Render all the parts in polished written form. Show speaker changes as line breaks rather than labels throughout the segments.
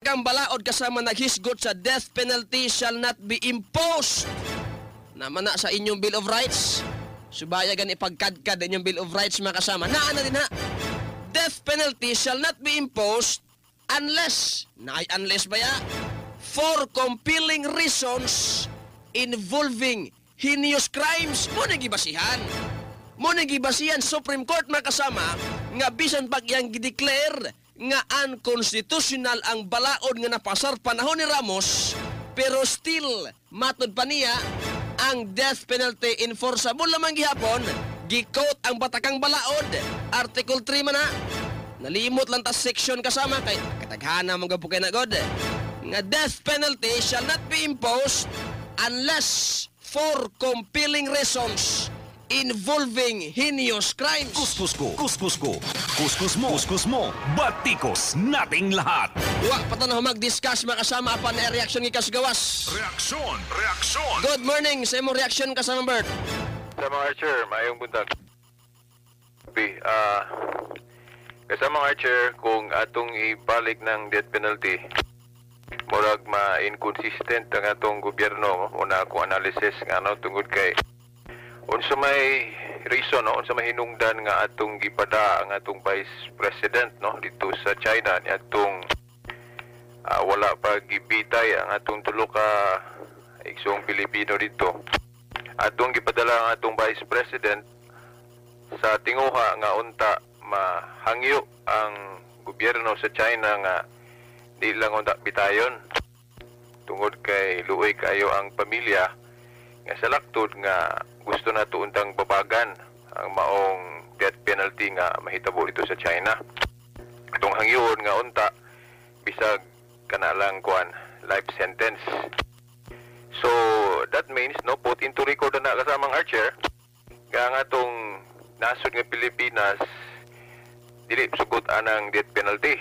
batakang balaod kasama naghisgot sa death penalty shall not be imposed. Naman na sa inyong Bill of Rights. Subayagan ipagkadkad inyong Bill of Rights mga kasama. Naana din ha. Death penalty shall not be imposed unless, unless ba ya? For compelling reasons involving heinous crimes. Mo nagibasihan. Mo nagibasihan Supreme Court mga kasama nga bisan pag yang gideclare nga unconstitutional ang balaod nga napasar panahon ni Ramos, pero still matod pa niya ang death penalty enforceable lamang gihapon. Gi-quote ang batakang balaod Article 3 man na. Nalimot lang ta section kasama kay kataghana mga bukay na god nga death penalty shall not be imposed unless for compelling reasons involving heinous crimes.
Kuskus ko, kuskus mo, batikos nating lahat.
Wa patanaw mag-discuss mga kasama apan na reaksyon ni Kasgawas.
Reaksyon.
Good morning sa imong reaksyon kasama Bert.
Sa mga Archer, mayong buntag. Kasama mga Archer, kung atong ibalik ng death penalty, murag ma-inconsistent ang atong gobyerno. Una akong analysis nga tungod kay unsa may reason, unsa may hinungdan nga atong gipada ang atong Vice President dito sa China ni atong wala pa gibitay ang atong tulo ka igsong Pilipino dito. Atong gipadala ang atong Vice President sa tinguha nga unta mahangyo ang gobyerno sa China nga di lang unta bitayon tungod kay luoy kayo ang pamilya nga sa laktod nga gusto na tuuntang babagan ang maong death penalty nga mahitabo dito sa China. Itong hangyoon nga unta bisag kanalang life sentence. So that means put into record na kasamang Archer nga atong nasod nga Pilipinas dili sugot anang death penalty.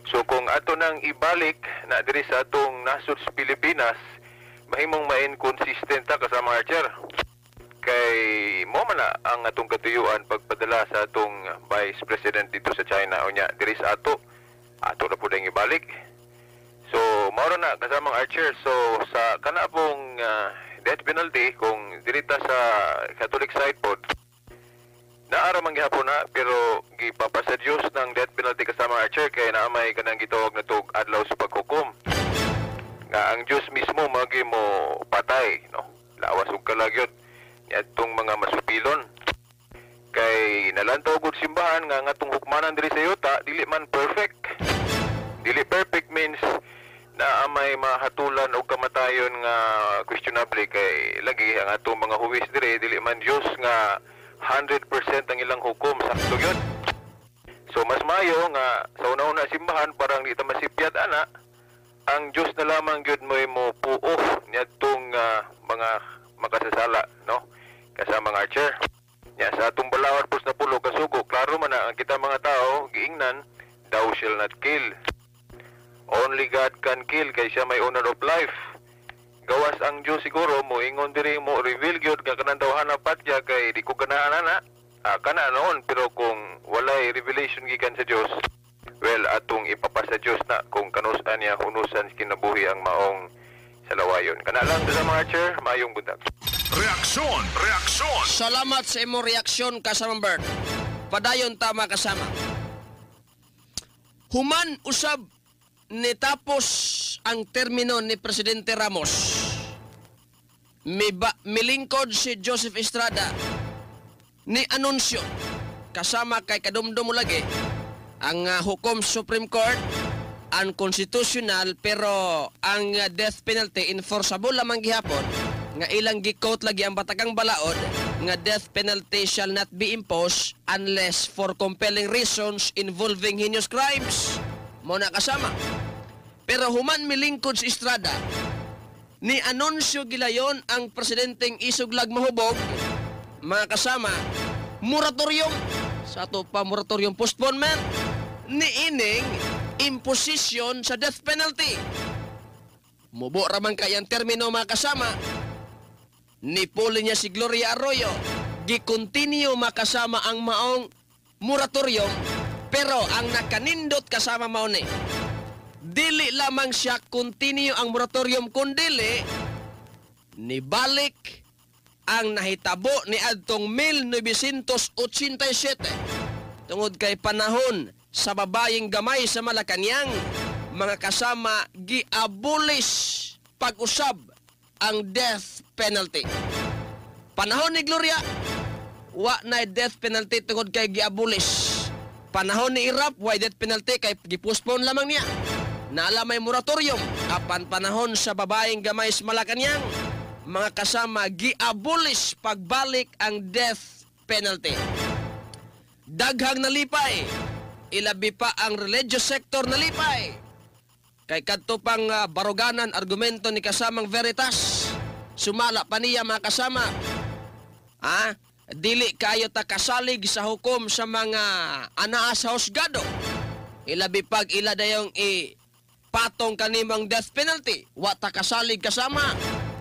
So kung ato nang ibalik na diri sa atong nasod sa Pilipinas, mahimong ma-inconsistent ta kasama Archer. Kay mo man na ang atong katuyuan pagpadala sa atong Vice President dito sa China unya diri sa ato na pud ang ibalik. So mao na kasamang Archer. So sa kana pong death penalty kung diri ta sa Catholic side pod naara man gihapon na, pero gipapasa Diyos ng death penalty kasama Archer kay naamay kanang gitawag na tug adlaw sa paghukom. Nga ang Diyos mismo magi mo patay, lawas ug kalagyod niadtong mga masupilon. Kay nalantaw gud simbahan nga atong hukmanan diri sa yuta dili man perfect. Dili perfect means na amay mahatulan og kamatayon nga questionable kay lagi ang atong mga huwis dili man Diyos nga 100% ang ilang hukom sakto gyud. So mas mayo nga sa una-una simbahan parang di ta masipyat ana ang Diyos na lamang gyud mo puo niadtong mga makasasala kasama mga Archer. Nya sa atong balawar pus na pulo kasugo klaro man na ang kita mga tao giingnan thou shall not kill. Only God can kill kay siya may owner of life. Gawas ang Diyos siguro mo ingon diri mo reveal gyud nga kanang dawhana patya kay di ko ganahan ana. Kana noon pero kung walay revelation gikan sa Diyos, well, atong ipapasa Diyos na kung kanusan niya hunusan kinabuhi ang maong salawayon. Kana lang sa mga Archer, mayong buntag.
Reaksyon.
Salamat sa imong reaksyon kasama Bert. Padayon tama kasama. Human usab nitapos ang termino ni Presidente Ramos. Milingkod si Joseph Estrada ni anunsyo kasama kay kadumdum mo lagi ang hukom Supreme Court unconstitutional pero ang death penalty enforceable lamang gihapon nga ilang gi-quote lagi ang batakang balaod nga death penalty shall not be imposed unless for compelling reasons involving heinous crimes. Mo na kasama. Pero human milingkod si Estrada ni anunsyo gilayon ang presidenteng isuglag mahubog mga kasama moratorium sa ato pa moratorium postponement ni ining imposition sa death penalty. Mubo raman kayang termino mga kasama ni puli niya si Gloria Arroyo gi-continue makasama ang maong moratorium pero ang nakanindot kasama mao ni dili lamang siya continue ang moratorium kundili nibalik ang nahitabo ni adtong 1987 tungod kay panahon sa babayeng gamay sa Malacañang, mga kasama, gi-abolish pag-usab ang death penalty. Panahon ni Gloria, wa na death penalty tungod kay gi-abolish. Panahon ni Irap, why death penalty kay gipospone lamang niya. Naala may moratorium. Apan panahon sa babayeng gamay sa Malacañang, mga kasama, gi-abolish pagbalik ang death penalty. Daghang nalipay, ilabi pa ang religious sector nalipay. Kay kadto pang baruganan argumento ni kasamang Veritas, sumala pa niya mga kasama. Dili kayo ta kasalig sa hukom sa mga anaa sa husgado. Ilabi pag ila dayong patong kanimang death penalty. Wa ta kasalig kasama.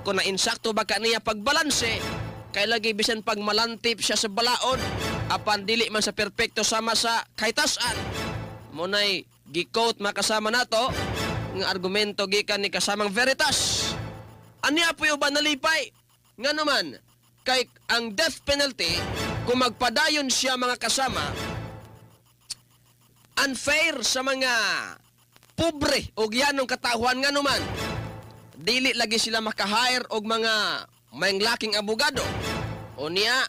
Kung na-insakto ba kaniya pagbalanse, kay lagi bisan pag malantip siya sa balaod, apan dili man sa perpekto sama sa kahitasan. Munay gi-quote makasama nato ng argumento gikan ni kasamang Veritas. Aniya po yung ba nalipay? Nga naman, kay ang death penalty, kung magpadayon siya mga kasama, unfair sa mga pobre o giyanong katauhan nga naman. Dili lagi sila makahire og mga laking abogado. O niya,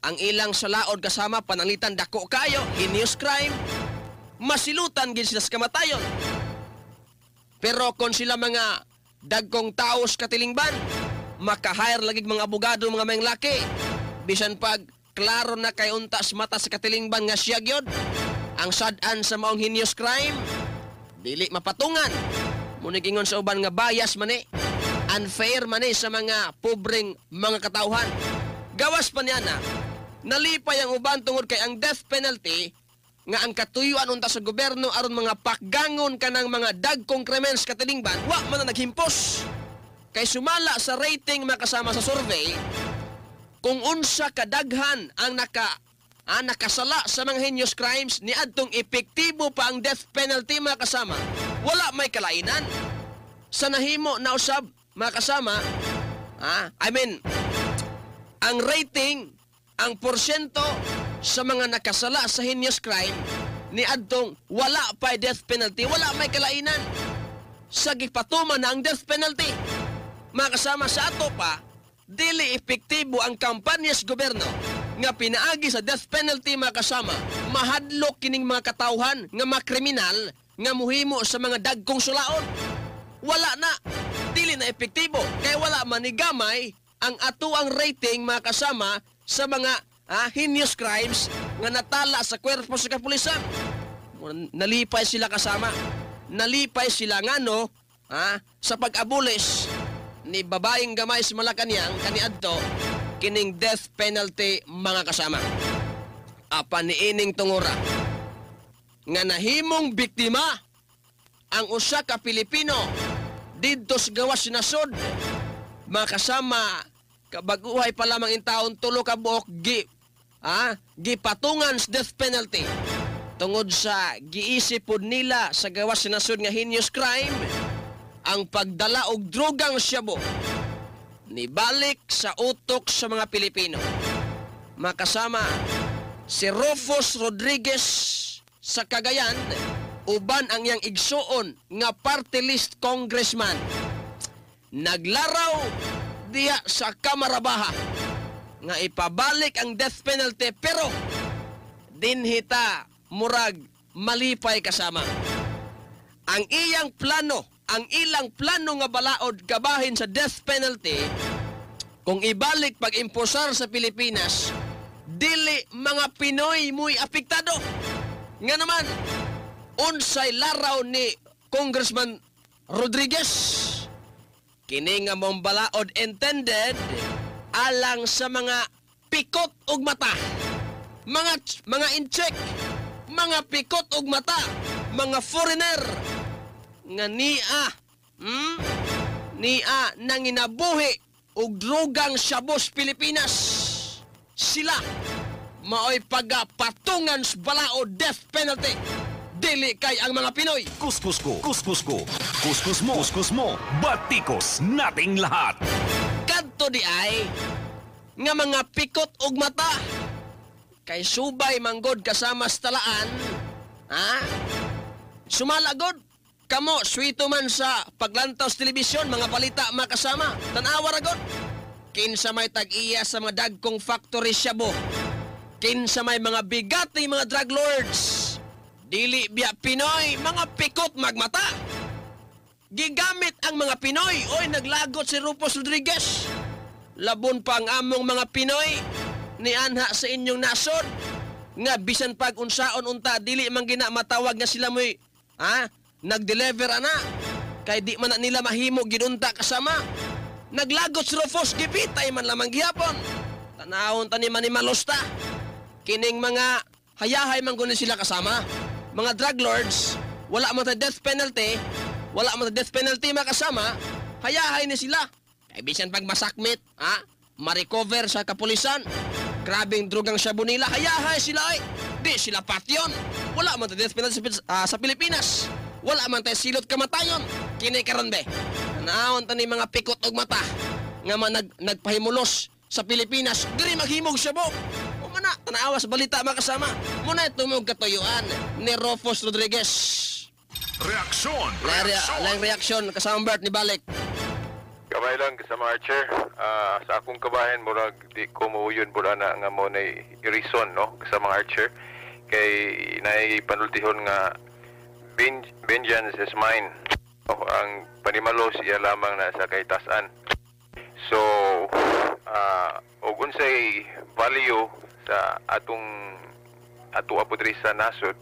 ang ilang salaod kasama pananglitan dako kayo, heinous crime, masilutan gid sila sa kamatayon. Pero kung sila mga dagkong taos katilingban, makahire lagi mga abogado, mga laki, bisan pag klaro na kay untas mata sa katilingban nga siya gyud ang sad-an sa maong heinous crime, dili mapatungan. Munigingon sa uban nga bias man unfair man sa mga pobreng mga katauhan. Gawas pa niya na, nalipay ang uban tungod kay ang death penalty nga ang katuyuan unta sa gobyerno aron mga pakgangon kanang mga dagkong krimens katilingban, wa man na naghimpos. Kay sumala sa rating makasama sa survey, kung unsa kadaghan ang nakasala sa mga heinous crimes, ni adtong epektibo pa ang death penalty mga kasama, wala may kalainan. Sa nahimo na usab mga kasama, ang rating, ang porsyento sa mga nakasala sa heinous crime, ni adtong wala pa death penalty, wala may kalainan. Sa gipatuman na ang death penalty, mga kasama, sa ato pa, dili epektibo ang kampanya sa gobyerno nga pinaagi sa death penalty mga kasama, mahadlok kining mga katauhan nga mga kriminal nga muhimo sa mga dagkong sulaon. Wala na, dili na epektibo, kaya wala manigamay ang atuang rating mga kasama sa mga heinous crimes nga natala sa kwerpo sa kapulisan. Nalipay sila kasama, nalipay sila ngano sa pag-abolish ni babaeng gamay sa Malacañang kaniadto kining death penalty mga kasama. Apan niining tungura nga nahimong biktima ang usa ka Pilipino didto sa gawas nasod, mga kasama, kabaguhay pa lamang in taon, tulo ka buok gipatungan sa death penalty tungod sa giisipod nila sa gawas nasod nga heinous crime ang pagdala og drogang syabo nibalik sa utok sa mga Pilipino. Makasama, si Rufus Rodriguez sa Cagayan, uban ang iyang igsuon nga party list congressman, naglaraw diya sa Kamara-Baha nga ipabalik ang death penalty, pero dinhita murag malipay kasama. Ang iyang plano, ang ilang plano nga balaod kabahin sa death penalty, kung ibalik pag-imposar sa Pilipinas, dili mga Pinoy muy apektado. Nga naman, unsay laraw ni Congressman Rodriguez, kini nga mong balaod intended alang sa mga pikot og mata, mga incheck, mga pikot og mata, mga foreigner nga niya nanginabuhi og drogang syabos Pilipinas. Sila maoy pagapatungan sa balaod death penalty dili kay ang mga Pinoy.
Kuskus ko, kuskus ko. Kuskus mo, batikos nating lahat.
Kadto di ay nga mga pikot og mata kay subay manggod kasama sa talaan. Ha? Sumalagod kamo swito man sa paglantaw sa telebisyon, mga balita makasama. Tanawa ragod. Kinsa may tag-iya sa mga dagkong factory Shabu. Kinsa may mga bigati mga drug lords. Dili biya Pinoy, mga pikot magmata. Gigamit ang mga Pinoy. Oy, naglagot si Rufus Rodriguez. Labon pa ang among mga Pinoy ni anha sa inyong nasod. Nga bisan pag unsaon unta dili man gina matawag nga sila mo'y nag-deliver ana. Kay di man na nila mahimo ginunta kasama. Naglagot si Rufus, gipitay man lamang gihapon. Tanahon tani man ni Malosta. Kining mga hayahay man guni sila kasama. Mga drug lords, wala man ta death penalty, wala man ta death penalty makasama, hayahay ni sila. Kay bisan pag masakmit, ma-recover sa kapulisan. Grabing drugang Shabu nila, hayahay sila ay. Di sila patyon. Wala man ta death penalty sa Pilipinas. Wala man tayo silot kamatayon. Kini karon be. Tanahon tani mga pikot og mata nga nagpahimulos sa Pilipinas, diri maghimog Shabu. Mana, tanawa sa balita makasama. Muna tumog katuyuan ni Rufus Rodriguez.
Reaksyon,
Lang reaksyon kasama Bert ni Balik.
Kamay lang kasama Archer. Sa akong kabahin, murag di ko mauyon pula na nga mo na reason, no? Kasama Archer. Kay naipanultihon nga vengeance is mine. Ang panimalos iya lamang na sa kaitasan. So, og unsay value sa ato apodri sa nasod,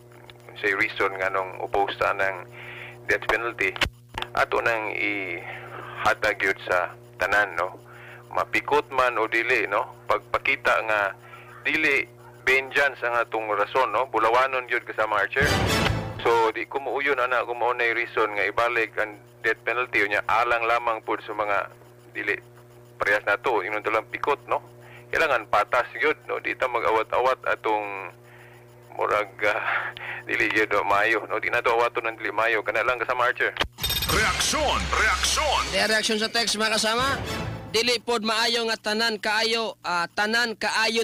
unsay reason nga nung oppose ta ng death penalty, ato nang ihatag yun sa tanan, no? Mapikot man o dili, no? Pagpakita nga dili vengeance ang atong rason, no? Bulawanon yun kasama Archer. So, di ko mauyon, ana, kung maunay reason nga ibalik ang death penalty, niya alang lamang po sa mga dili parehas na to, inon lang pikot, no? Kailangan patas yun, no? Di ta mag-awat-awat atong murag dili yun mayo, no? Di na to awaton ng dili mayo, kana lang kasama Archer.
reaksyon.
Di reaksyon sa text mga kasama. Dili pod maayo nga tanan kaayo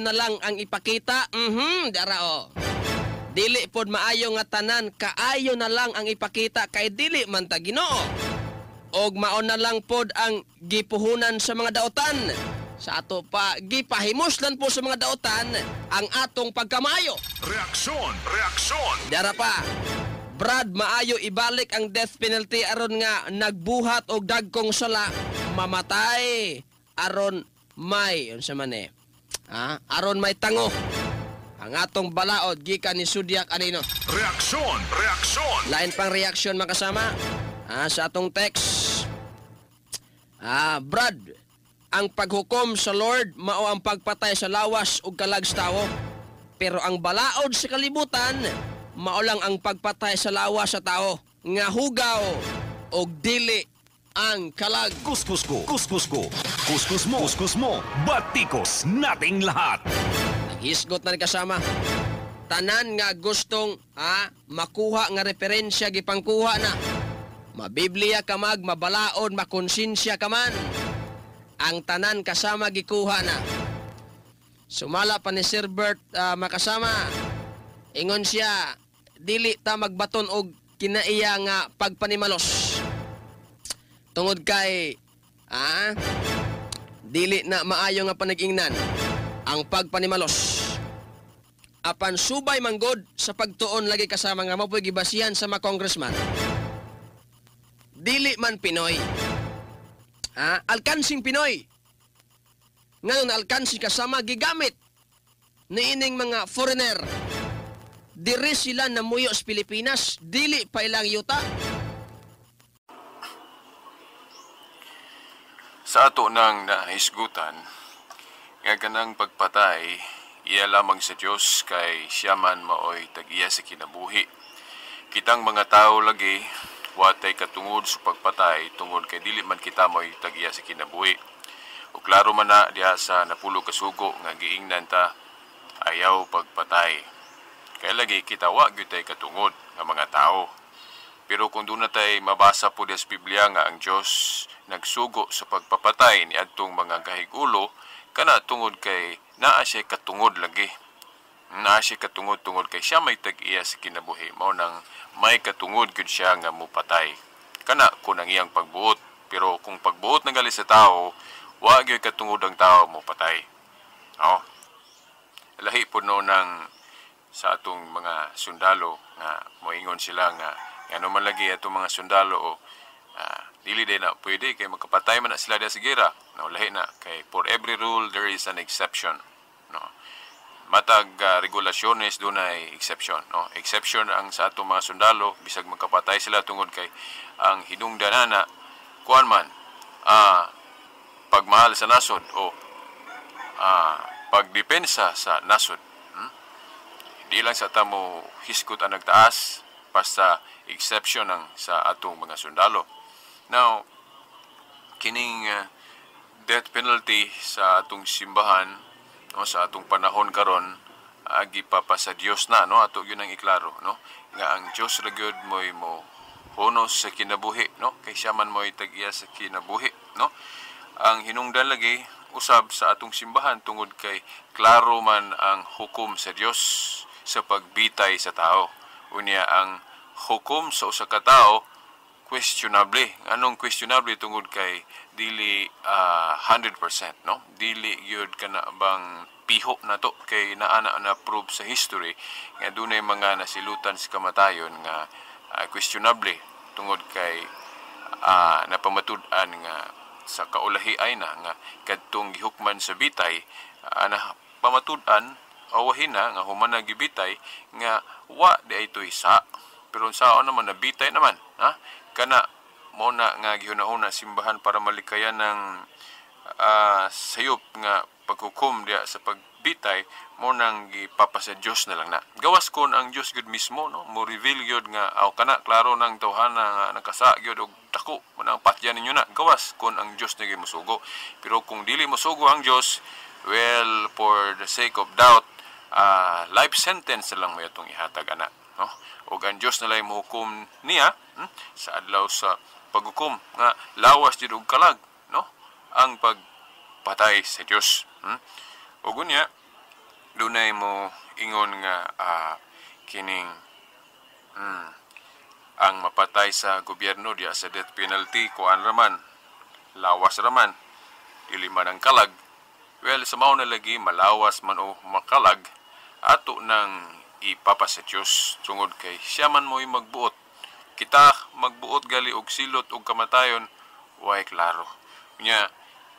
na lang ang ipakita. Dara o. Dili pod maayo nga tanan kaayo na lang ang ipakita kay dili man ta Ginoo. Og maon na lang pod ang gipuhunan sa mga daotan. Sa ato pa gipahimuslan po sa mga daotan ang atong pagkamayo.
Reaksyon.
Dara pa. Brad, maayo ibalik ang death penalty aron nga nagbuhat og dagkong sala, mamatay aron may unsa man aron may tango. Ang atong balaod gikan ni Sudyak anino.
Reaksyon.
Lain pang reaksyon makasama sa atong text. Brad, ang paghukom sa Lord mao ang pagpatay sa lawas ug kalags tawo. Pero ang balaod sa kalibutan mao lang ang pagpatay sa lawas sa tao nga hugaw og dili ang kalag.
Kuskus ko. Kuskus mo, batikos nating lahat.
Hisgot na ni kasama. Tanan nga gustong makuha nga referensya gipangkuha na. Mabiblia ka mabalaod, makonsensya ka man. Ang tanan kasama gikuha na. Sumala pa ni Sir Bert makasama. Ingon siya, dili ta magbaton og kinaiya nga pagpanimalos. Tungod kay dili na maayo nga panag-ingnan ang pagpanimalos. Apan subay manggod sa pagtuon lagi kasama nga mapoy gibasihan sa mga congressman. Dili man Pinoy. Alkansing Pinoy. Ngayon alkansi kasama gigamit niining mga foreigner. Diri sila namuyo sa Pilipinas, dili pa ilang yuta.
Sa ato nang nahisgutan, nga ganang pagpatay, iya lamang sa Diyos kay siya man maoy tag-iya sa kinabuhi. Kitang mga tao lagi, watay katungod sa pagpatay, tungod kay dili man kita mo'y tag-iya sa kinabuhi. O klaro man na diha sa napulo kasugo nga giingnan ta, ayaw pagpatay. Kaya lagi kita wa gyud tay katungod. nga mga tao. Pero kung doon na tayo mabasa po sa Biblia nga ang Diyos nagsugo sa pagpapatay ni adtong mga gahigulo, kana tungod kay naa siya katungod lagi. Naa siya katungod-tungod kay siya may tag-iya sa kinabuhi. Mao nang may katungod gud siya nga mupatay. Kana kung ang iyang pagbuot. Pero kung pagbuot na gali sa tao, wa gyud katungod ang tao mupatay. Oh. Lahi po no ng sa atong mga sundalo nga moingon sila nga ano man lagi atong mga sundalo o dili din na pwede kay magkapatay man na sila sa gera. No, lahi na kay for every rule there is an exception. No. Matag regulasyones doon ay exception. No? Exception ang sa atong mga sundalo bisag magkapatay sila tungod kay ang hinungdanana kuan man pagmahal sa nasod o pagdepensa sa nasod. Hindi lang sa tamo hiskot ang nagtaas basta exception ang sa atong mga sundalo. Now, kining death penalty sa atong simbahan, no, sa atong panahon karon gipapa sa Dios na, no, ato yun ang iklaro, no, nga ang Dios ra gyud moy mo honos sa kinabuhi, no, kay siya man moy tag-iya sa kinabuhi, no. Ang hinungdan lagi usab sa atong simbahan tungod kay klaro man ang hukom sa Dios sa pagbitay sa tao. Unya ang hukom sa usa ka tawo questionable. Anong questionable tungod kay dili 100%, no? Dili gyud kana bang piho na to kay naa na prove sa history nga dunay mga nasilutan sa kamatayon nga questionable tungod kay napamatud-an nga sa kaulahi ay na nga kadtong gihukman sa bitay na pamatud-an awahin na nga human na gibitay nga wa di ay isa pero saon naman nabitay naman ha kana mo na nga gihunahuna simbahan para malikayan ng sayop nga paghukom diya sa pagbitay mo nang gipapasa Dios na lang na gawas kon ang Dios gud mismo, no, mo reveal gyud nga kana klaro nang tawhana nga nakasa gyud og dako mo nang patyan ninyo na gawas kon ang Dios na gimusugo. Pero kung dili mosugo ang Dios, well, for the sake of doubt, life sentence na lang may atong ihatag ana, no, og ang Dios na lang mohukom niya sa adlaw sa paghukom nga lawas jud og kalag, no, ang pagpatay sa Dios. Ug unya dunay mo ingon nga kining ang mapatay sa gobyerno diya sa death penalty kuan raman lawas raman dili man ang kalag. Well, sa mao na lagi malawas man o makalag ato nang ipapa sa Dios tungod kay siya man mo'y magbuot. Kita magbuot gali og silot og kamatayon way klaro. Nya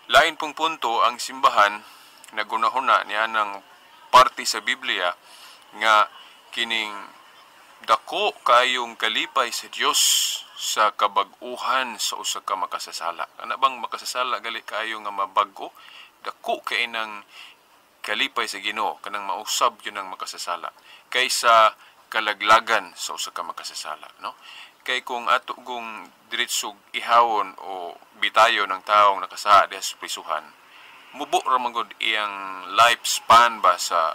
lain pong punto ang simbahan nagunahuna niya ng parte sa Biblia nga kining dako kayong kalipay sa Dios sa kabag-uhan sa usa ka makasasala. Ana bang makasasala gali kayo nga mabag-o? Dako kay nang kalipay sa Ginoo kanang mausab yun ang makasasala kaysa kalaglagan sa usa ka makasasala, no? Kay kung ato kung diretsog ihawon o bitayon ng taong nakasaad sa prisuhan, mubo ra man gud iyang lifespan ba sa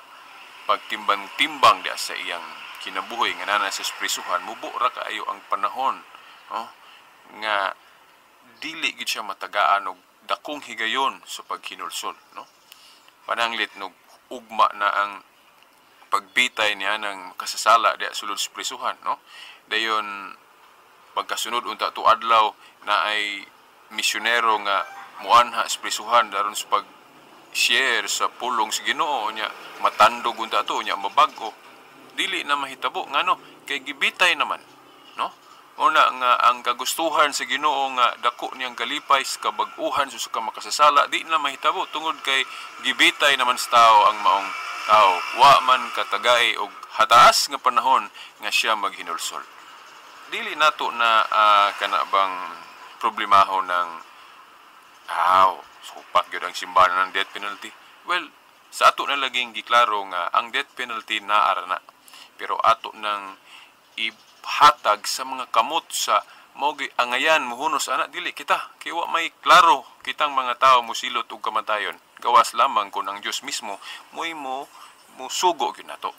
pagtimbang-timbang diya sa iyang kinabuhi nga nana sa prisuhan, mubo ra kaayo ang panahon, no, nga dili gid siya matagaan og dakong higayon sa paghinulsol, no. Pananglit nog ugma na ang pagbitay niya ng kasasala diya sulod sa prisuhan, no. Dayon pagkasunod unta to adlaw na ay misyonero nga muanha sa prisuhan daron sa pag-share sa pulong sa Ginoo nya matandog unta to nya mabag-o dili na mahitabo ngano kay gibitay naman, no. Una nga ang kagustuhan sa Ginoo nga dako niyang kalipay sa kabag-uhan sa makasasala di na mahitabo tungod kay gibitay naman sa tao ang maong tao wa man katagay og hataas nga panahon nga siya maghinulsol. Dili nato na kanabang problemaho ng supat gyud ang simbahan ng death penalty. Well, sa ato na laging giklaro nga ang death penalty naara na. Pero ato nang ihatag sa mga kamot sa mogi angayan muhunos ana dili kita kay wa may klaro kitang mga tao musilot og kamatayon. Gawas lamang kun ang Dios mismo mo musugo gyud nato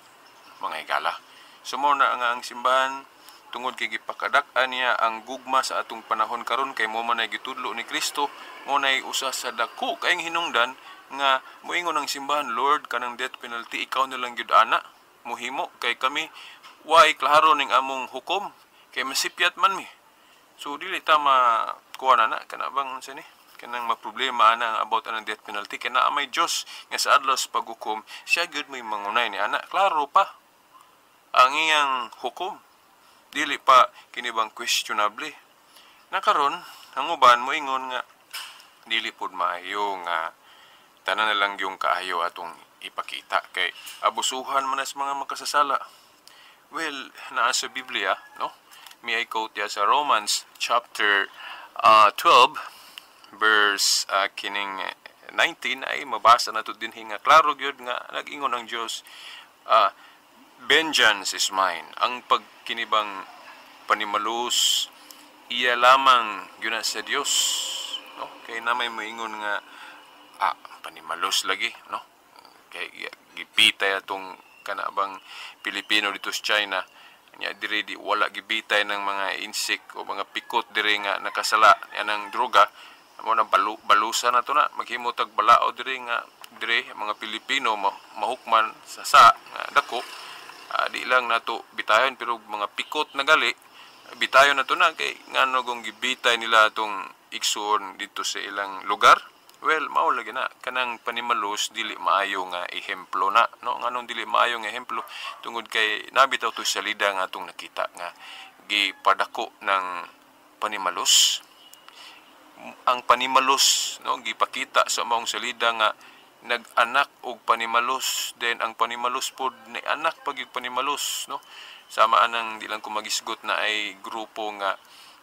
mga higala. Sumo na nga ang simbahan tungod kay gipakadak-an niya ang gugma sa atong panahon karon kay mo man ay gitudlo ni Kristo, mo nay usa sa dako kayong hinungdan nga moingon ang simbahan, Lord, kanang death penalty ikaw na lang gyud ana mohimo kay kami way klaro ning among hukom kay masipyat man mi. So dili ta kuha na kana bang unsa ni kanang maproblema ana about anang death penalty kay naa may Dios nga sa adlaw sa paghukom siya gyud may mangunay ni ana, klaro pa ang iyang hukom, dili pa kinibang questionable. Nakaron ang uban mo ingon nga dili pud maayo nga tanan na lang yung kaayo atong ipakita kay abusuhan man sa mga makasasala. Well, naa sa Biblia, no? May I quote ya sa Romans chapter 12 verse kining 19 ay mabasa na to din nga klaro gyud nga nag-ingon ang Dios, vengeance is mine. Ang pagkinibang panimalus iya lamang gyud na sa Dios, no? Kay na may moingon nga panimalus lagi, no? Kay gipitay atong kanabang Pilipino dito sa China nya diri di wala gibitay ng mga insect o mga pikot diri nga nakasala yanang droga mo na balusa na to na maghimo tag balao diri nga diri mga Pilipino mahukman sa nga dako, di lang nato bitayon pero mga pikot na gali bitayon na to na kay ngano gong gibitay nila atong igsoon dito sa ilang lugar. Well, mao lagi na kanang panimalus dili maayo nga ehemplo na, no? Nganong dili maayo nga ehemplo tungod kay nabitaw to salida nga atong nakita nga gipadako ng panimalus. Ang panimalus, no, gipakita sa maong salida nga nag-anak og panimalus, then ang panimalus pod ni anak pag panimalus, no? Sama anang di lang ko magisgot na ay grupo nga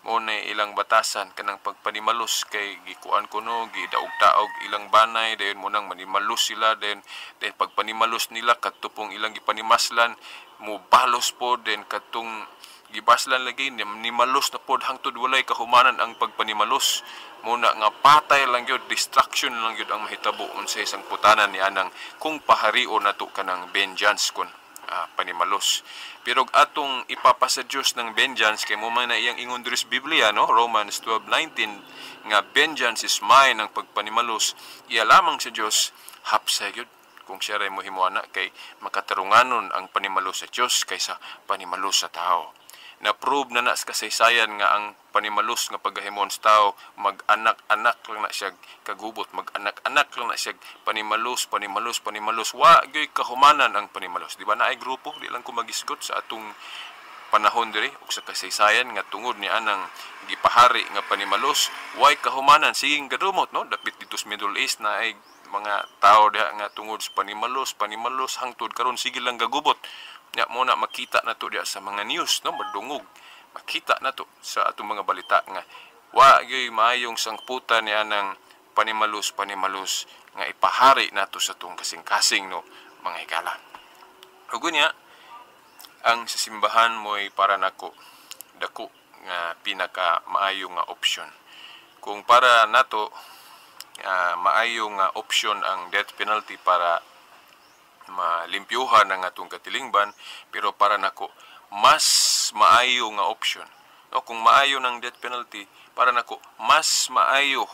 mo na ilang batasan kanang pagpanimalus kay gikuan kuno gidaog-taog ilang banay dayon mo nang manimalus sila then pagpanimalus nila katupong ilang gipanimaslan mo balos pod then katong gibaslan lagi nimalus na pod hangtod walay kahumanan ang pagpanimalus muna nga patay lang gyud, distraction lang gyud ang mahitabo unsay isang putanan ni anang kung paharion nato kanang vengeance kun panimalus. Pero atong ipapasa Diyos ng vengeance kay mo man na iyang ingon diri sa Biblia, no? Romans 12:19 nga vengeance is mine ang pagpanimalus iya lamang sa Dios hapsay gyud kung siya ray mohimuana kay makatarunganon ang panimalus sa Dios kaysa panimalus sa tao. Na-prove na sa kasaysayan nga ang panimalus nga paghahimon sa tao mag-anak-anak lang na siya kagubot, mag-anak-anak lang na siya panimalus wa gyoy kahumanan ang panimalus. Di ba na ay grupo di lang ko magisgot sa atong panahon diri ug sa kasaysayan nga tungod ni anang gipahari nga panimalus way kahumanan siging gadumot, no? Dapit dito sa Middle East na ay mga tao diha nga tungod sa panimalus hangtod karon sige lang gagubot. Ya mo na makita na to diya sa mga news, no, madungog makita na to sa atong mga balita nga wa gyoy maayong sangputan niya ng panimalus nga ipahari nato sa tong kasing-kasing, no, mga higala. Ug niya ang sa simbahan mo'y para nako dako nga pinaka maayo nga option kung para nato maayo nga option ang death penalty para malimpyuhan ang atong katilingban, pero para nako mas maayo nga option, no? Kung maayo ng death penalty para nako mas maayo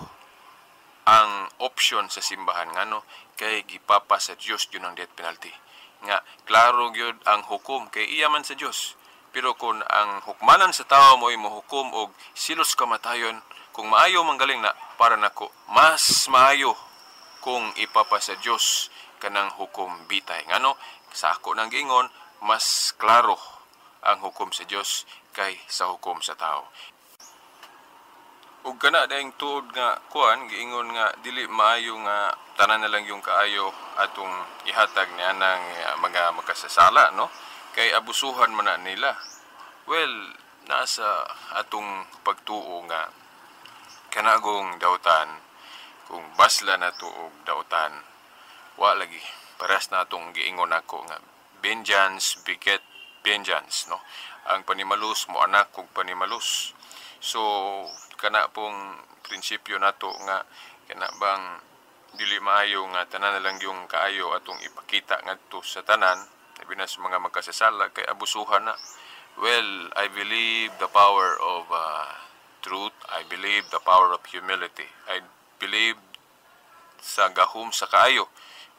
ang option sa simbahan ngano kay gipapa sa Dios yun ang death penalty nga klaro gyud ang hukom kay iya man sa Dios. Pero kung ang hukmanan sa tao mo'y mohukom og silos kamatayon, kung maayo manggaling na para nako mas maayo kung ipapa sa Dios kanang hukom bitay. Ngano sa ako nang giingon mas klaro ang hukom sa Dios kay sa hukom sa tao. Ug kana daing tuod nga kuan giingon nga dili maayo nga tanan na lang yung kaayo atong ihatag ni anang mga makasasala, no? Kay abusuhan man na nila. Well, nasa atong pagtuo nga kanagong dautan kung basla na to og dautan wa lagi paras na atong giingon ako nga vengeance beget vengeance, no? Ang panimalus mo anak kog panimalus. So kana pong prinsipyo nato nga kana bang dili maayo nga tanan na lang yung kaayo atong ipakita ngadto sa tanan, labi na sa mga magkasasala kay abusuhan na. Well, I believe the power of truth. I believe the power of humility. I believe sa gahom sa kaayo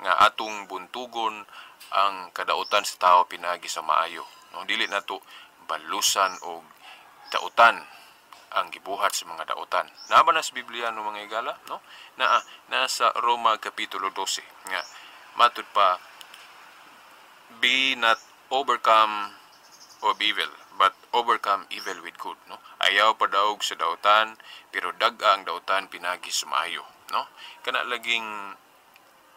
nga atong buntugon ang kadautan sa tao pinagi sa maayo. No, dili na to balusan o dautan ang gibuhat sa mga dautan. Naba na sa Biblia no mga igala, no? Nasa Roma kapitulo 12 nga matud pa, be not overcome of evil, but overcome evil with good, no? Ayaw pa daog sa dautan, pero dag-a ang dautan pinagi sa maayo, no? Kana laging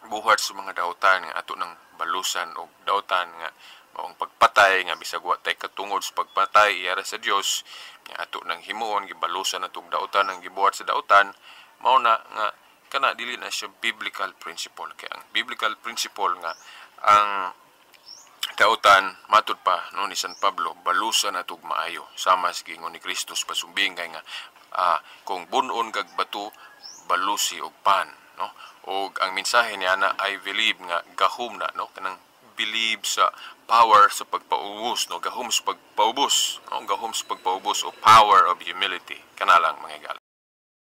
buhat sa mga dautan nga ato ng balusan o dautan nga maong pagpatay nga bisag wa tay katungod sa pagpatay iyara sa Dios nga ato nang himuon gibalusan atong dautan ang gibuhat sa dautan, mao na nga kana dili na siya biblical principle. Kaya ang biblical principle nga ang dautan matud pa no ni San Pablo balusan atog maayo sama sa gingon ni Kristo sa pasumbing kay nga kung bunon kag bato balusi og pan, no? Og ang mensahe niya na I believe nga gahom na, no, kanang believe sa power sa pagpaubos, no, gahom sa pagpaubos, no, gahom sa pagpaubos o power of humility kana lang mga igala.